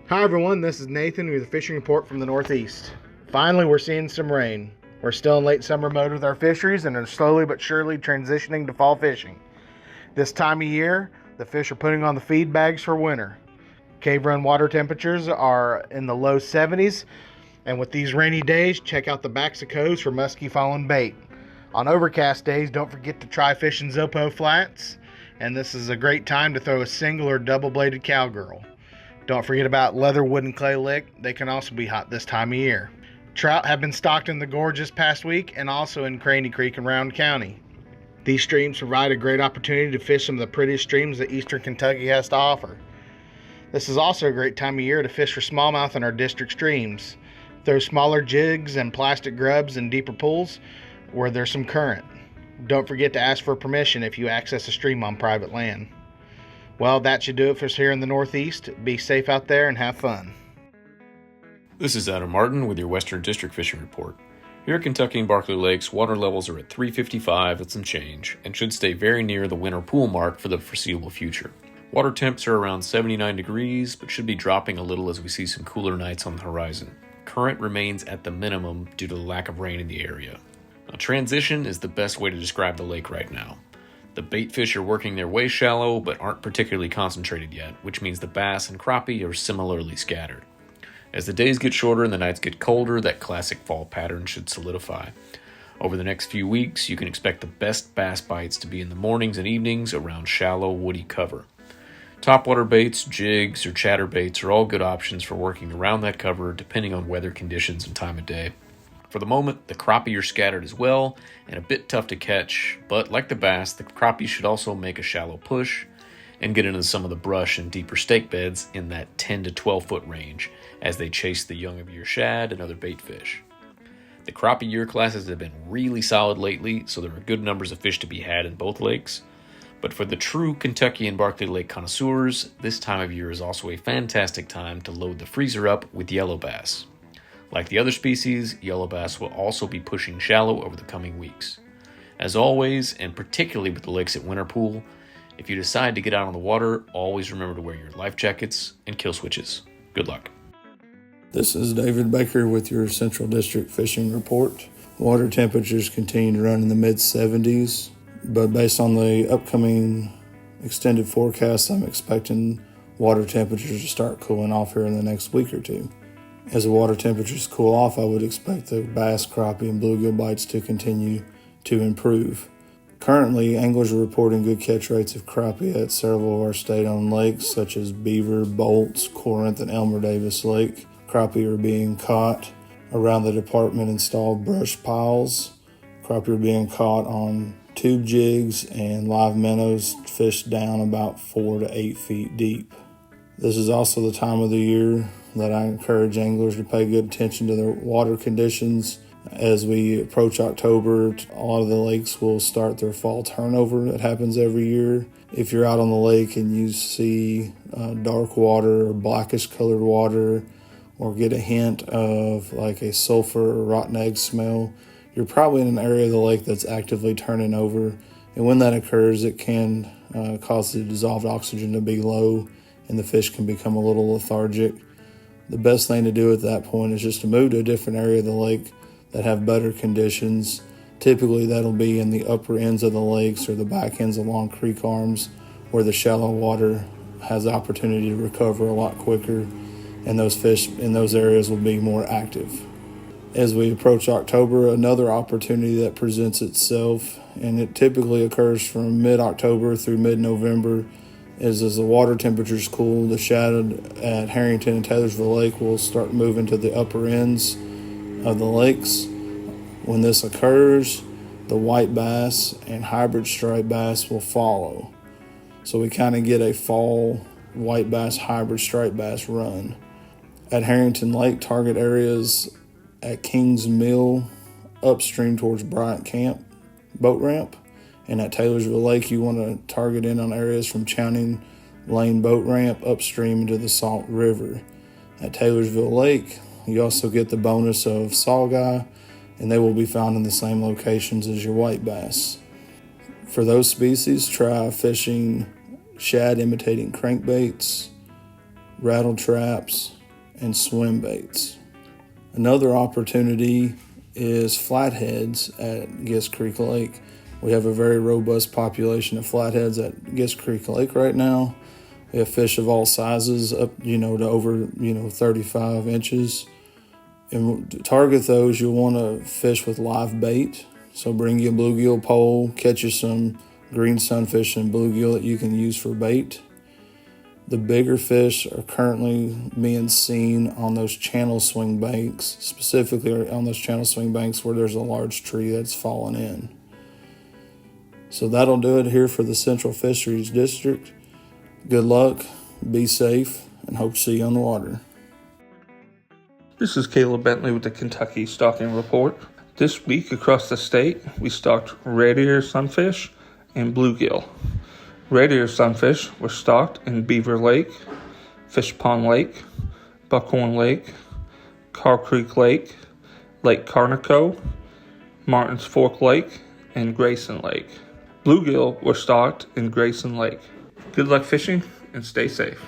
Hi everyone, this is Nathan with a fishing report from the Northeast. Finally, we're seeing some rain. We're still in late summer mode with our fisheries and are slowly but surely transitioning to fall fishing. This time of year, the fish are putting on the feed bags for winter. Cave run water temperatures are in the low 70s, and with these rainy days, check out the backs of coves for musky fallen bait. On overcast days, don't forget to try fishing Zoppo flats, and this is a great time to throw a single or double-bladed cowgirl. Don't forget about leather, wood, and clay lick. They can also be hot this time of year. Trout have been stocked in the gorge this past week and also in Craney Creek in Round County. These streams provide a great opportunity to fish some of the prettiest streams that eastern Kentucky has to offer. This is also a great time of year to fish for smallmouth in our district streams. Throw smaller jigs and plastic grubs in deeper pools where there's some current. Don't forget to ask for permission if you access a stream on private land. Well, that should do it for us here in the Northeast. Be safe out there and have fun. This is Adam Martin with your Western District Fishing Report. Here at Kentucky and Barkley Lakes, water levels are at 355 and some change, and should stay very near the winter pool mark for the foreseeable future. Water temps are around 79 degrees, but should be dropping a little as we see some cooler nights on the horizon. Current remains at the minimum due to the lack of rain in the area. Now, transition is the best way to describe the lake right now. The bait fish are working their way shallow, but aren't particularly concentrated yet, which means the bass and crappie are similarly scattered. As the days get shorter and the nights get colder, that classic fall pattern should solidify. Over the next few weeks, you can expect the best bass bites to be in the mornings and evenings around shallow, woody cover. Topwater baits, jigs, or chatterbaits are all good options for working around that cover depending on weather conditions and time of day. For the moment, the crappie are scattered as well and a bit tough to catch, but like the bass, the crappie should also make a shallow push and get into some of the brush and deeper stake beds in that 10 to 12 foot range as they chase the young of year shad and other bait fish. The crappie year classes have been really solid lately, so there are good numbers of fish to be had in both lakes. But for the true Kentucky and Barkley Lake connoisseurs, this time of year is also a fantastic time to load the freezer up with yellow bass. Like the other species, yellow bass will also be pushing shallow over the coming weeks. As always, and particularly with the lakes at winter pool, if you decide to get out on the water, always remember to wear your life jackets and kill switches. Good luck. This is David Baker with your Central District Fishing Report. Water temperatures continue to run in the mid-70s, but based on the upcoming extended forecast, I'm expecting water temperatures to start cooling off here in the next week or two. As the water temperatures cool off, I would expect the bass, crappie, and bluegill bites to continue to improve. Currently, anglers are reporting good catch rates of crappie at several of our state-owned lakes, such as Beaver, Bolts, Corinth, and Elmer Davis Lake. Crappie are being caught around the department-installed brush piles. Crappie are being caught on tube jigs and live minnows fished down about 4 to 8 feet deep. This is also the time of the year that I encourage anglers to pay good attention to their water conditions. As we approach October, a lot of the lakes will start their fall turnover that happens every year. If you're out on the lake and you see dark water or blackish colored water, or get a hint of like a sulfur or rotten egg smell, you're probably in an area of the lake that's actively turning over. And when that occurs, it can cause the dissolved oxygen to be low and the fish can become a little lethargic. The best thing to do at that point is just to move to a different area of the lake that have better conditions. Typically that'll be in the upper ends of the lakes or the back ends along creek arms where the shallow water has the opportunity to recover a lot quicker, and those fish in those areas will be more active. As we approach October, another opportunity that presents itself, and it typically occurs from mid-October through mid-November, is as the water temperatures cool, the shad at Harrington and Taylorsville Lake will start moving to the upper ends of the lakes. When this occurs, the white bass and hybrid striped bass will follow. So we kind of get a fall white bass, hybrid striped bass run. At Harrington Lake, target areas at Kings Mill upstream towards Bryant Camp boat ramp. And at Taylorsville Lake, you want to target in on areas from Channing Lane boat ramp upstream into the Salt River. At Taylorsville Lake, you also get the bonus of saugeye, and they will be found in the same locations as your white bass. For those species, try fishing shad imitating crankbaits, rattle traps, and swim baits. Another opportunity is flatheads at Gist Creek Lake. We have a very robust population of flatheads at Gist Creek Lake right now. We have fish of all sizes up, to over, 35 inches. And to target those, you'll want to fish with live bait. So bring you a bluegill pole, catch you some green sunfish and bluegill that you can use for bait. The bigger fish are currently being seen on those channel swing banks, specifically on those channel swing banks where there's a large tree that's fallen in. So that'll do it here for the Central Fisheries District. Good luck, be safe, and hope to see you on the water. This is Caleb Bentley with the Kentucky Stocking Report. This week across the state, we stocked red ear sunfish and bluegill. Red ear sunfish were stocked in Beaver Lake, Fish Pond Lake, Buckhorn Lake, Carr Creek Lake, Lake Carnico, Martins Fork Lake, and Grayson Lake. Bluegill were stocked in Grayson Lake. Good luck fishing and stay safe.